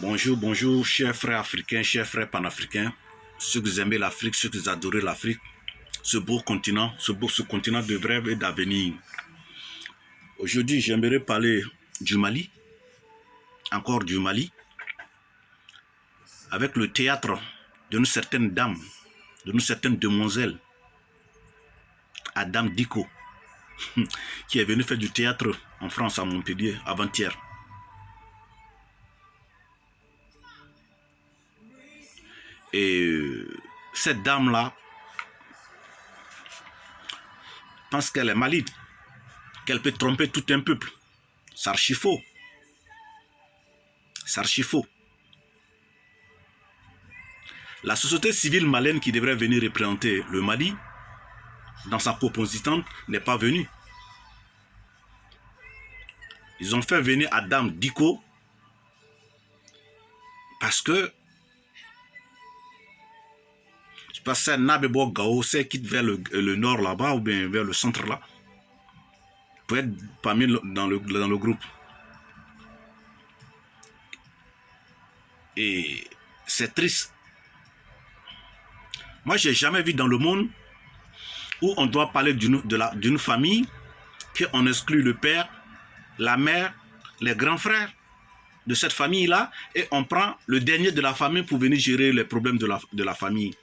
Bonjour, bonjour, chers frères africains, chers frères panafricains, ceux qui aiment l'Afrique, ceux qui adorent l'Afrique, ce beau continent de rêve et d'avenir. Aujourd'hui, j'aimerais parler du Mali, encore du Mali, avec le théâtre d'une certaine dame, d'une certaine demoiselle, Adam Dicko, qui est venue faire du théâtre en France, à Montpellier, avant-hier. Et cette dame-là pense qu'elle est malade, qu'elle peut tromper tout un peuple. C'est archi faux. C'est archi faux. La société civile malienne qui devrait venir représenter le Mali dans sa proposition n'est pas venue. Ils ont fait venir Adam Dicko parce que je pense que Nabebo Gao quitte vers le nord là-bas ou bien vers le centre là pour être parmi dans le groupe. Et c'est triste. Moi, j'ai jamais vu dans le monde où on doit parler d'une famille, qu'on exclut le père, la mère, les grands frères de cette famille-là, et on prend le dernier de la famille pour venir gérer les problèmes de la famille.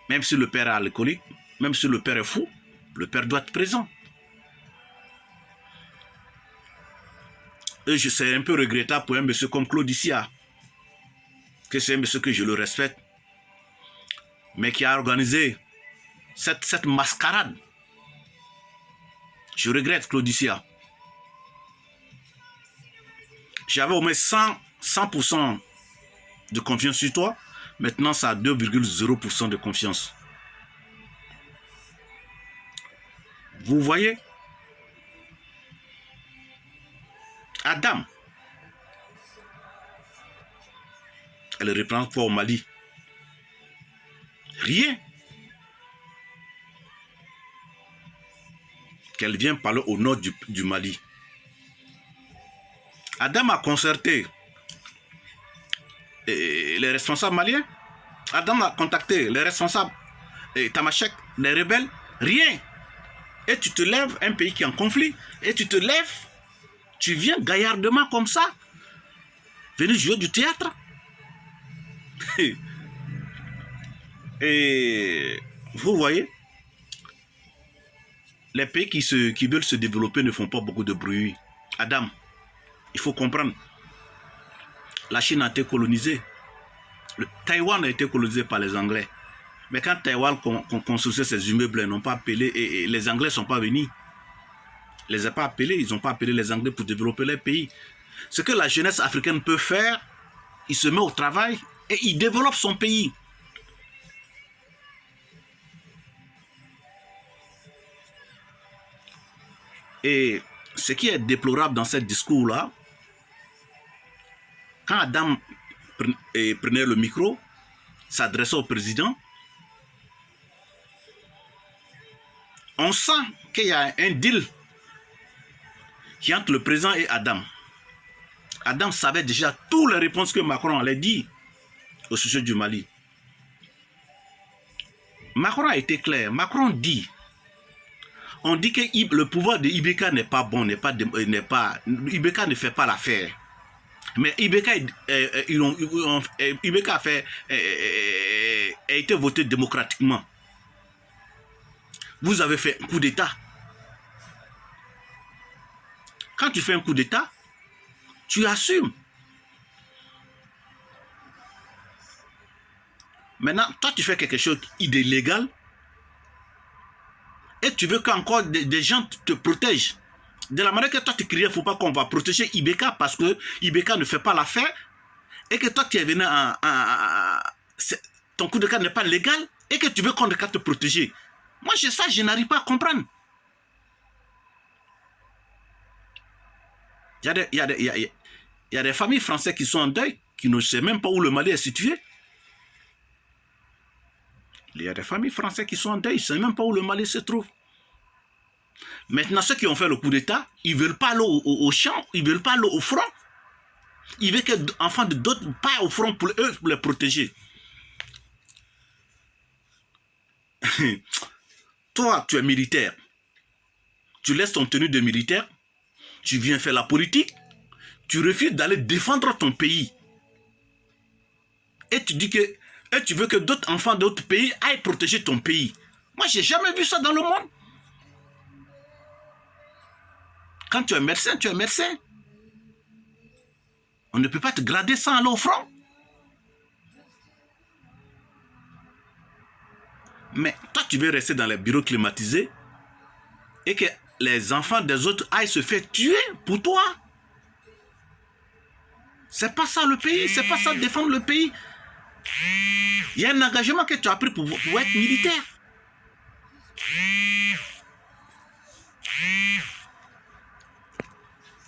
Même si le père est alcoolique, même si le père est fou, le père doit être présent. Et c'est un peu regrettable pour un monsieur comme Claude Isia, que c'est un monsieur que je le respecte, mais qui a organisé cette mascarade. Je regrette Claude Isia. J'avais au moins 100% de confiance sur toi. Maintenant, ça a 2,0% de confiance. Vous voyez? Adam, elle reprend quoi au Mali? Rien. Qu'elle vient parler au nord du Mali. Adam a concerté les responsables maliens. Adam a contacté les responsables Tamashek, les rebelles. Rien. Et tu te lèves, un pays qui est en conflit, et tu te lèves, tu viens gaillardement comme ça, venir jouer du théâtre. Et vous voyez, les pays qui veulent se développer ne font pas beaucoup de bruit. Adam, il faut comprendre, la Chine a été colonisée. Le Taïwan a été colonisé par les Anglais. Mais quand Taïwan construisait ses immeubles, ils n'ont pas appelé, et les Anglais ne sont pas venus. Ils ne les ont pas appelés, ils n'ont pas appelé les Anglais pour développer leur pays. Ce que la jeunesse africaine peut faire, il se met au travail et il développe son pays. Et ce qui est déplorable dans ce discours-là, quand Adam prenait le micro, s'adressait au président, on sent qu'il y a un deal qui entre le président et Adam. Adam savait déjà toutes les réponses que Macron allait dire au sujet du Mali. Macron a été clair. Macron dit, on dit que le pouvoir de Ibeka n'est pas bon, Ibeka ne fait pas l'affaire. Mais Ibeka a été voté démocratiquement. Vous avez fait un coup d'État. Quand tu fais un coup d'État, tu assumes. Maintenant, toi, tu fais quelque chose d'illégal et tu veux qu'encore des gens te protègent. De la manière que toi, tu cries, il ne faut pas qu'on va protéger Ibeka parce que Ibeka ne fait pas l'affaire et que toi, tu es venu ton coup d'État n'est pas légal et que tu veux qu'on te protéger. Moi, je n'arrive pas à comprendre. Il y a des familles françaises qui sont en deuil, qui ne savent même pas où le Mali est situé. Il y a des familles françaises qui sont en deuil, ils ne savent même pas où le Mali se trouve. Maintenant, ceux qui ont fait le coup d'État, ils ne veulent pas aller au champ, ils ne veulent pas aller au front. Ils veulent que les enfants de d'autres pas au front pour eux, pour les protéger. Toi, tu es militaire. Tu laisses ton tenue de militaire. Tu viens faire la politique. Tu refuses d'aller défendre ton pays. Et tu dis que... Et tu veux que d'autres enfants d'autres pays aillent protéger ton pays. Moi, j'ai jamais vu ça dans le monde. Quand tu es médecin, tu es médecin. On ne peut pas te grader sans aller au front. Mais toi, tu veux rester dans les bureaux climatisés et que les enfants des autres aillent se faire tuer pour toi. C'est pas ça le pays, c'est pas ça défendre le pays. Il y a un engagement que tu as pris pour être militaire.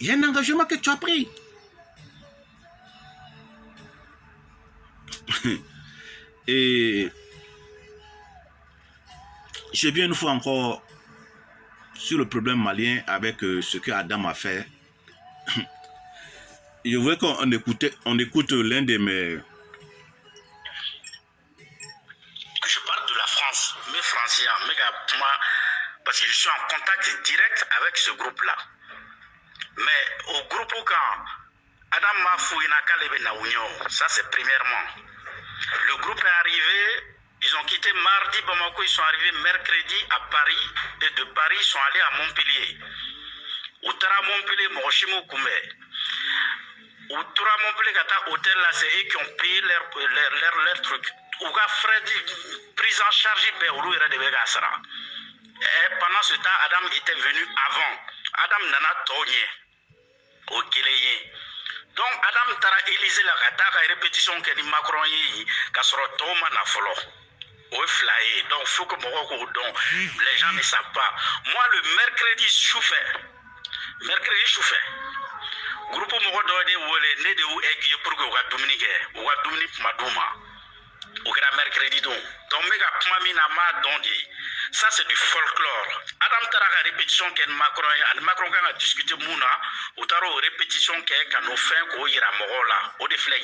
Il y a un engagement que tu as pris. Et je viens une fois encore sur le problème malien avec ce que Adam a fait. Je voulais qu'on écoute l'un de mes... Je parle de la France, mes Français, parce que je suis en contact direct avec ce groupe-là. Mais au groupe quand Adam Mafou ça c'est premièrement. Le groupe est arrivé, ils ont quitté mardi Bamako, ils sont arrivés mercredi à Paris, et de Paris ils sont allés à Montpellier. Outara Montpellier, Moshimo Koumé. Outara Montpellier, Kata hôtel là, c'est eux qui ont payé leur truc. Ouga frais de prise en charge, et pendant ce temps, Adam était venu avant. Adam nana Togné, au Guinéen. Donc, Adam Tara Élysée la Kataka répétition que Macron yi, Kassoro Toma na Folo. Au flyé. Donc, il faut que les gens ne savent pas. Moi, le mercredi, Groupe Mogodode Wole, né de où aiguille pour que vous Dominique Madouma. Au grand mercredi donc. Donc, méga Pmamina ma dondi. Ça, c'est du folklore. Adam Taraka répétition qu'un Macron a discuté Mouna, ou taro répétition qu'un nos fins qu'on ira Morola, au déflé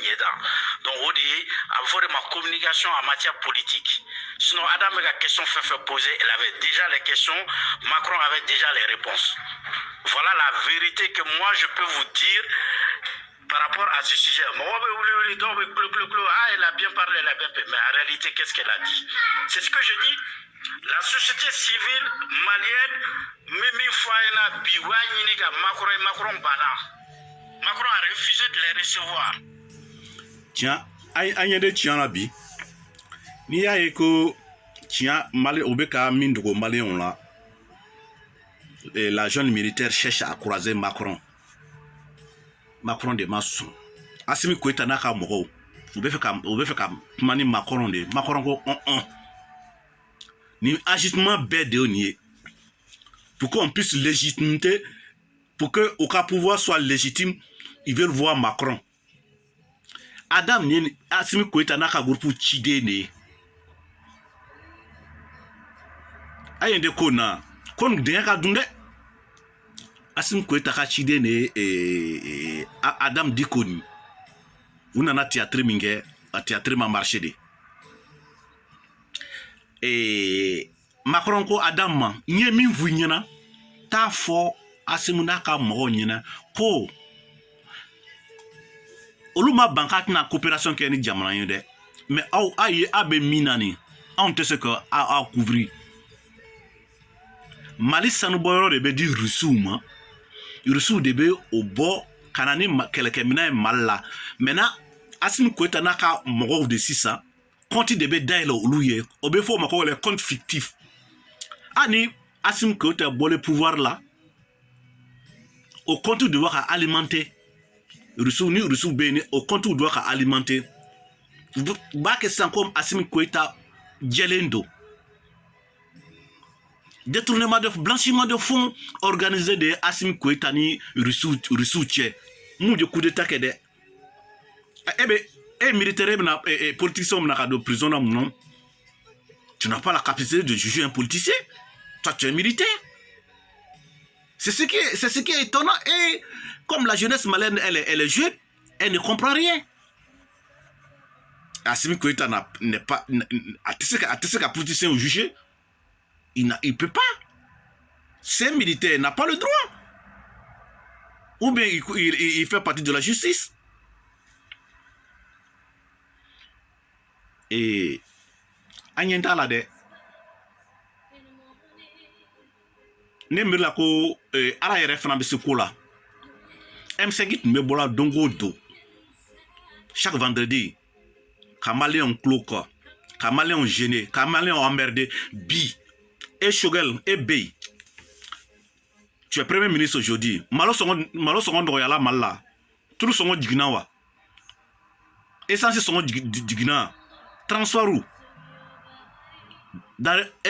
donc, au dé, avoir ma communication en matière politique. Sinon, Adam a la question fait poser, elle avait déjà les questions, Macron avait déjà les réponses. Voilà la vérité que moi je peux vous dire par rapport à ce sujet. Ah, elle a bien parlé, elle a bien fait. Mais en réalité, qu'est-ce qu'elle a dit? C'est ce que je dis. La société civile malienne, même fois, Macron a refusé de les recevoir. Tiens, aïe, tiens la bi. Ni a écho, tiens, Mali, Obeka, Mindogo, Malien, là. La jeune militaire cherche à croiser Macron. Macron de Massou. Asimi Koïta Naka Moro. Vous pouvez faire Mani Macron de Macron go on. Ni agitement bête de nier. Pour qu'on puisse légitimité, pour que au cas pouvoir soit légitime, ils veulent voir Macron. Adam ni Asimi Koïta Naka groupe Chide ne. Ayende kona. Kon denga dunde. Asimi Koïta Chide ne Adam Dikoni. On a théâtre mingue, a théâtre ma marché de. Et Macron ko Adam nye min vunyana ta fo asimuna ka mo nyina ko oluma bankat na coopération ke ni jamana yende mais aye abe minani on te ce que a couvrir Mali sanu boyoro de be di rusuma rusu de be obo kanani keleke mina malla mena Asimi Koïta naka mogo de 600 compte de be dailo oluye obe fo mako les comptes fictifs ani Asimi Koïta le pouvoir là au compte de doit alimenter reçu bene au compte doit alimenter ba que c'est comme Asimi Koïta Djelendo détournement de blanchiment de fonds organisé de Asimi Koïta ni reçu tché mu de coup d'état que de militaire et politicien de prison non. Tu n'as pas la capacité de juger un politicien. Toi, tu es militaire. C'est ce qui est étonnant. Et comme la jeunesse malienne, elle est jeune, elle ne comprend rien. Assimi Goïta n'est pas... À tout ce qu'a politicien au jugé, il ne peut pas. C'est un militaire, il n'a pas le droit. Ou bien il fait partie de la justice. Et Agnenda là de ne me la ko ala yɛrɛ fana bɛ se ko la M5 tun bɛ bɔla don o don chaque vendredi ka maliyɛnw tulo kɔ ka maliyɛnw gêner ka maliyɛnw emmerder bi et Choguel et Bey. Tu es premier ministre aujourd'hui. Malo songo nɔgɔyala Mali la. Tulu songo jiginna wa. Essence songo jiginna. Transfert où?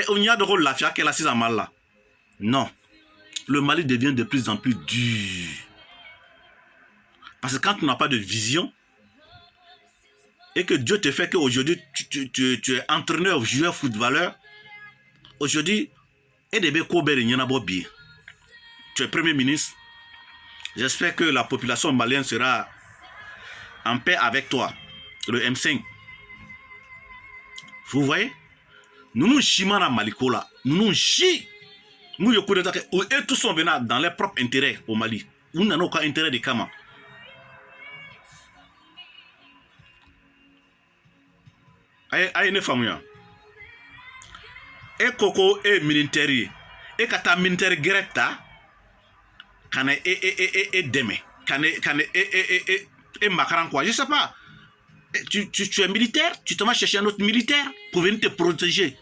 On y a de rôle la FIA qu'elle assise à Mali là. Non. Le Mali devient de plus en plus dur. Parce que quand tu n'as pas de vision et que Dieu te fait qu'aujourd'hui tu es entraîneur, joueur, footballeur, aujourd'hui, tu es premier ministre. J'espère que la population malienne sera en paix avec toi. Le M5. Vous voyez? Nous nous chimons à Malikola. Nous nous chimons. Nous, et tous sont venus dans leurs propres intérêts au Mali. Nous n'avons aucun intérêt de Kama. Aïe, ne famille. Et Coco est militaire. Et Kata militaire Greta. Kane et Deme. Kane et Makaran quoi. Je sais pas. Tu es militaire, tu te vas chercher un autre militaire pour venir te protéger.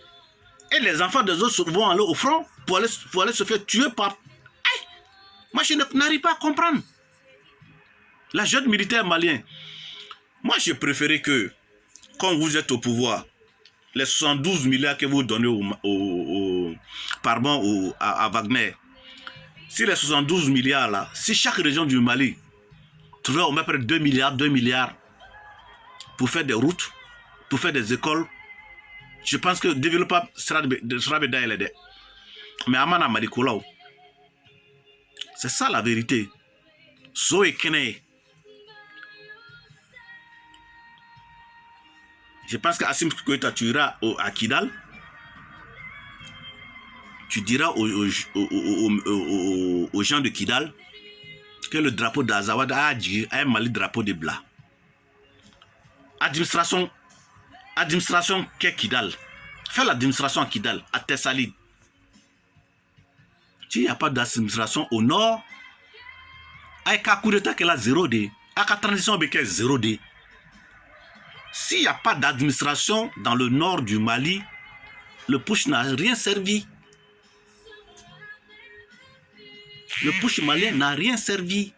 Et les enfants des autres vont aller au front pour aller se faire tuer par... Hey, moi, je n'arrive pas à comprendre. La jeune militaire malien. Moi, je préférais que, quand vous êtes au pouvoir, les 72 milliards que vous donnez à Wagner, si les 72 milliards là, si chaque région du Mali trouvait au moins près de 2 milliards pour faire des routes, pour faire des écoles, je pense que le développement sera bien aidé. Mais Amana Malikola, c'est ça la vérité. Zoé Kene. Je pense qu'Assim Goïta, tu iras à Kidal. Tu diras aux gens de Kidal que le drapeau d'Azawad a un Mali drapeau de blanc. Administration qu'est Kidal. Fais l'administration à Kidal, à Tessalit. S'il n'y a pas d'administration au nord, avec un coup d'état qui est 0D, avec la transition qui est 0D. S'il n'y a pas d'administration dans le nord du Mali, le push n'a rien servi. Le push malien n'a rien servi.